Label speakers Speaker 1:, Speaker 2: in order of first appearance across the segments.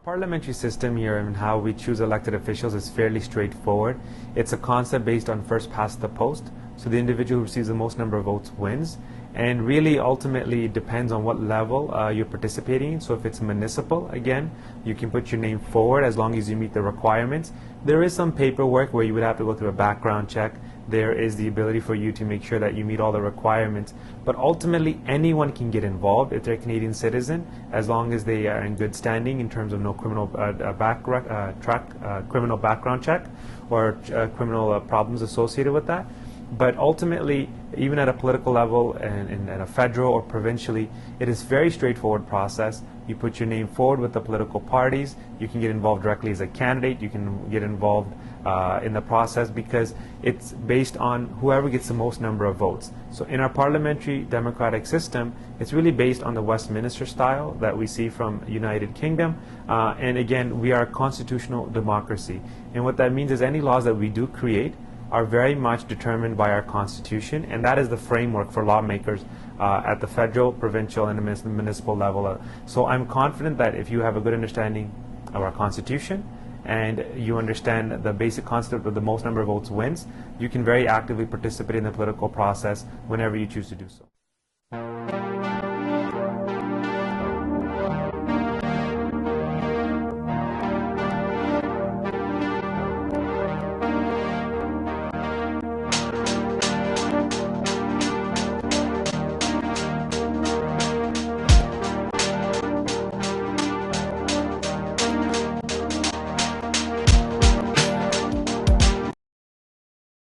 Speaker 1: Parliamentary system here and how we choose elected officials is fairly straightforward. It's a concept based on first past the post. So the individual who receives the most number of votes wins. And really, ultimately, it depends on what level you're participating in. So if it's municipal, again, you can put your name forward as long as you meet the requirements. There is some paperwork where you would have to go through a background check. There is the ability for you to make sure that you meet all the requirements. But ultimately, anyone can get involved if they're a Canadian citizen, as long as they are in good standing in terms of no criminal criminal background check or criminal problems associated with that. But ultimately, even at a political level and at a federal or provincially, it is a very straightforward process. You put your name forward with the political parties. You can get involved directly as a candidate. You can get involved in the process because it's based on whoever gets the most number of votes. So in our parliamentary democratic system, it's really based on the Westminster style that we see from United Kingdom. And again, we are a constitutional democracy. And what that means is any laws that we do create are very much determined by our Constitution, and that is the framework for lawmakers at the federal, provincial, and municipal level. So I'm confident that if you have a good understanding of our Constitution and you understand the basic concept of the most number of votes wins, you can very actively participate in the political process whenever you choose to do so.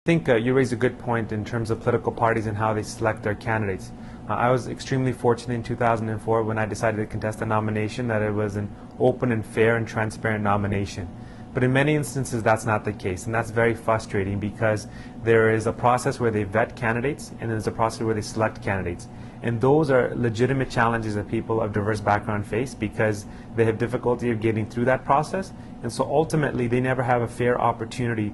Speaker 1: I think you raise a good point in terms of political parties and how they select their candidates. I was extremely fortunate in 2004 when I decided to contest a nomination that it was an open and fair and transparent nomination. But in many instances that's not the case, and that's very frustrating because there is a process where they vet candidates and there's a process where they select candidates. And those are legitimate challenges that people of diverse background face because they have difficulty of getting through that process, and so ultimately they never have a fair opportunity